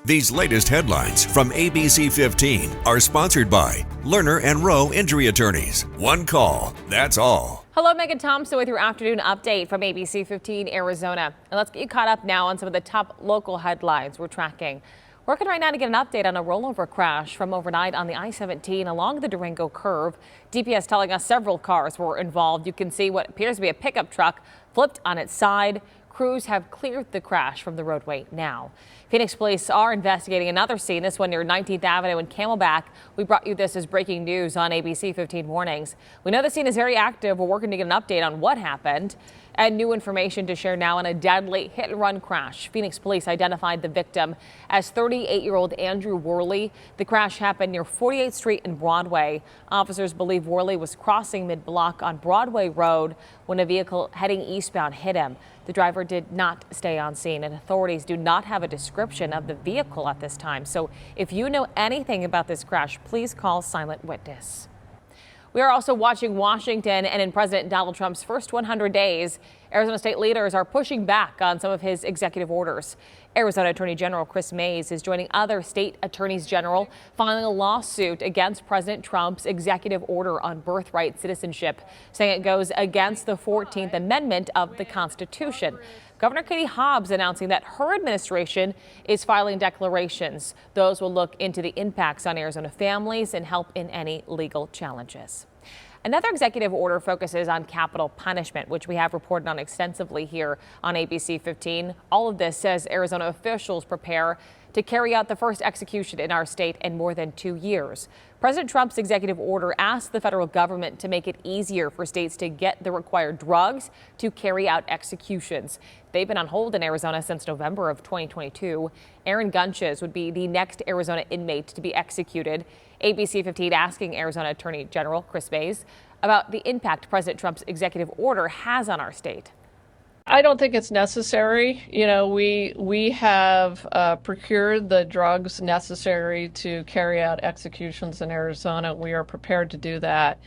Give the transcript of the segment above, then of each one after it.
These latest headlines from ABC15 are sponsored by Lerner and Rowe Injury Attorneys. One call, that's all. Hello, Megan Thompson with your afternoon update from ABC15 Arizona. And let's get you caught up now on some of the top local headlines we're tracking. Working right now to get an update on a rollover crash from overnight on the I-17 along the Durango curve. DPS telling us several cars were involved. You can see what appears to be a pickup truck flipped on its side. Crews have cleared the crash from the roadway now. Phoenix police are investigating another scene, this one near 19th Avenue in Camelback. We brought you this as breaking news on ABC 15 Mornings. We know the scene is very active. We're working to get an update on what happened. And new information to share now on a deadly hit-and-run crash. Phoenix police identified the victim as 38-year-old Andrew Worley. The crash happened near 48th Street and Broadway. Officers believe Worley was crossing mid-block on Broadway Road when a vehicle heading eastbound hit him. The driver did not stay on scene, and authorities do not have a description of the vehicle at this time. So if you know anything about this crash, please call Silent Witness. We are also watching Washington, and in President Donald Trump's first 100 days, Arizona state leaders are pushing back on some of his executive orders. Arizona Attorney General Chris Mays is joining other state attorneys general filing a lawsuit against President Trump's executive order on birthright citizenship, saying it goes against the 14th Amendment of the Constitution. Governor Katie Hobbs announcing that her administration is filing declarations. Those will look into the impacts on Arizona families and help in any legal challenges. Another executive order focuses on capital punishment, which we have reported on extensively here on ABC 15. All of this as Arizona officials prepare to carry out the first execution in our state in more than 2 years. President Trump's executive order asked the federal government to make it easier for states to get the required drugs to carry out executions. They've been on hold in Arizona since November of 2022. Aaron Gunches would be the next Arizona inmate to be executed. ABC 15 asking Arizona Attorney General Chris Mays about the impact President Trump's executive order has on our state. I don't think it's necessary. We have procured the drugs necessary to carry out executions in Arizona. We are prepared to do that.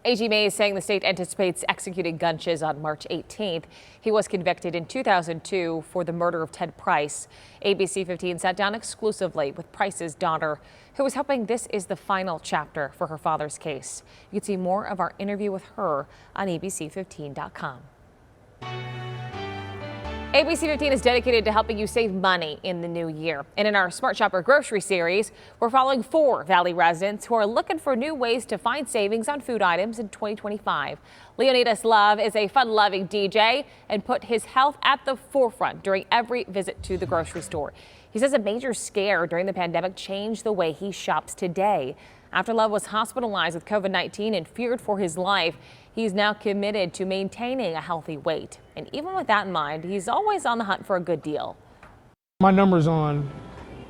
AG Mays saying the state anticipates executing Gunches on March 18th. He was convicted in 2002 for the murder of Ted Price. ABC 15 sat down exclusively with Price's daughter, who was hoping this is the final chapter for her father's case. You can see more of our interview with her on ABC15.com. ABC 15 is dedicated to helping you save money in the new year. And in our Smart Shopper grocery series, we're following 4 Valley residents who are looking for new ways to find savings on food items in 2025. Leonidas Love is a fun-loving DJ and put his health at the forefront during every visit to the grocery store. He says a major scare during the pandemic changed the way he shops today. After Love was hospitalized with COVID-19 and feared for his life, he's now committed to maintaining a healthy weight. And even with that in mind, he's always on the hunt for a good deal. My number's on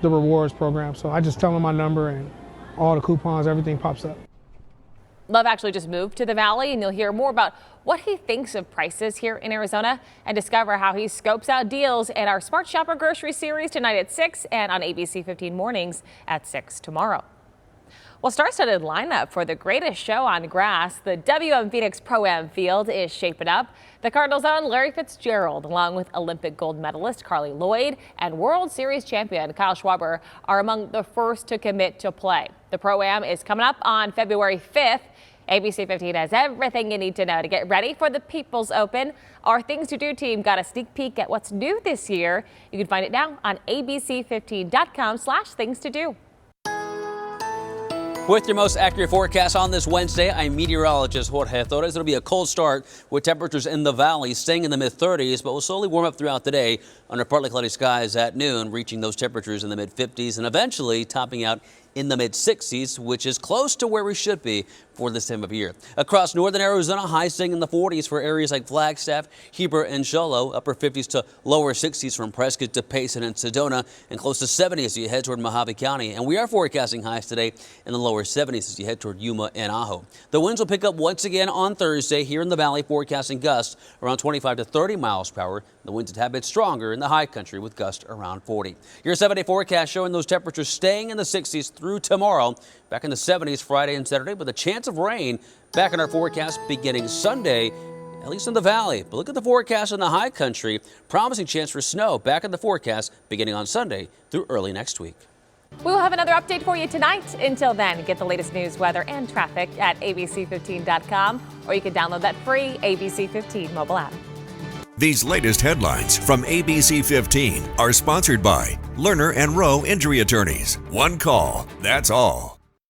the rewards program, so I just tell them my number and all the coupons, everything pops up. Love actually just moved to the Valley, and you'll hear more about what he thinks of prices here in Arizona and discover how he scopes out deals in our Smart Shopper grocery series tonight at 6 and on ABC 15 Mornings at 6 tomorrow. Well, star-studded lineup for the greatest show on grass. The WM Phoenix Pro-Am field is shaping up. The Cardinals' own Larry Fitzgerald, along with Olympic gold medalist Carly Lloyd and World Series champion Kyle Schwarber, are among the first to commit to play. The Pro-Am is coming up on February 5th. ABC 15 has everything you need to know to get ready for the People's Open. Our Things to Do team got a sneak peek at what's new this year. You can find it now on abc15.com/things-to-do. With your most accurate forecast on this Wednesday, I'm meteorologist Jorge Torres. It'll be a cold start with temperatures in the valley staying in the mid-30s, but will slowly warm up throughout the day under partly cloudy skies at noon, reaching those temperatures in the mid-50s and eventually topping out in the mid-60s, which is close to where we should be for this time of year. Across northern Arizona, highs staying in the 40s for areas like Flagstaff, Heber, and Show Low. Upper 50s to lower 60s from Prescott to Payson and Sedona, and close to 70 as you head toward Mojave County. And we are forecasting highs today in the lower 70s as you head toward Yuma and Ajo. The winds will pick up once again on Thursday here in the valley, forecasting gusts around 25 to 30 miles per hour. The winds a tad bit stronger in the high country with gusts around 40. Your 7-day forecast showing those temperatures staying in the 60s through tomorrow. Back in the 70s Friday and Saturday with a chance of rain back in our forecast beginning Sunday at least in the valley. But look at the forecast in the high country. Promising chance for snow back in the forecast beginning on Sunday through early next week. We'll have another update for you tonight. Until then, get the latest news, weather, and traffic at abc15.com, or you can download that free ABC15 mobile app. These latest headlines from ABC 15 are sponsored by Lerner and Rowe Injury Attorneys. One call, that's all.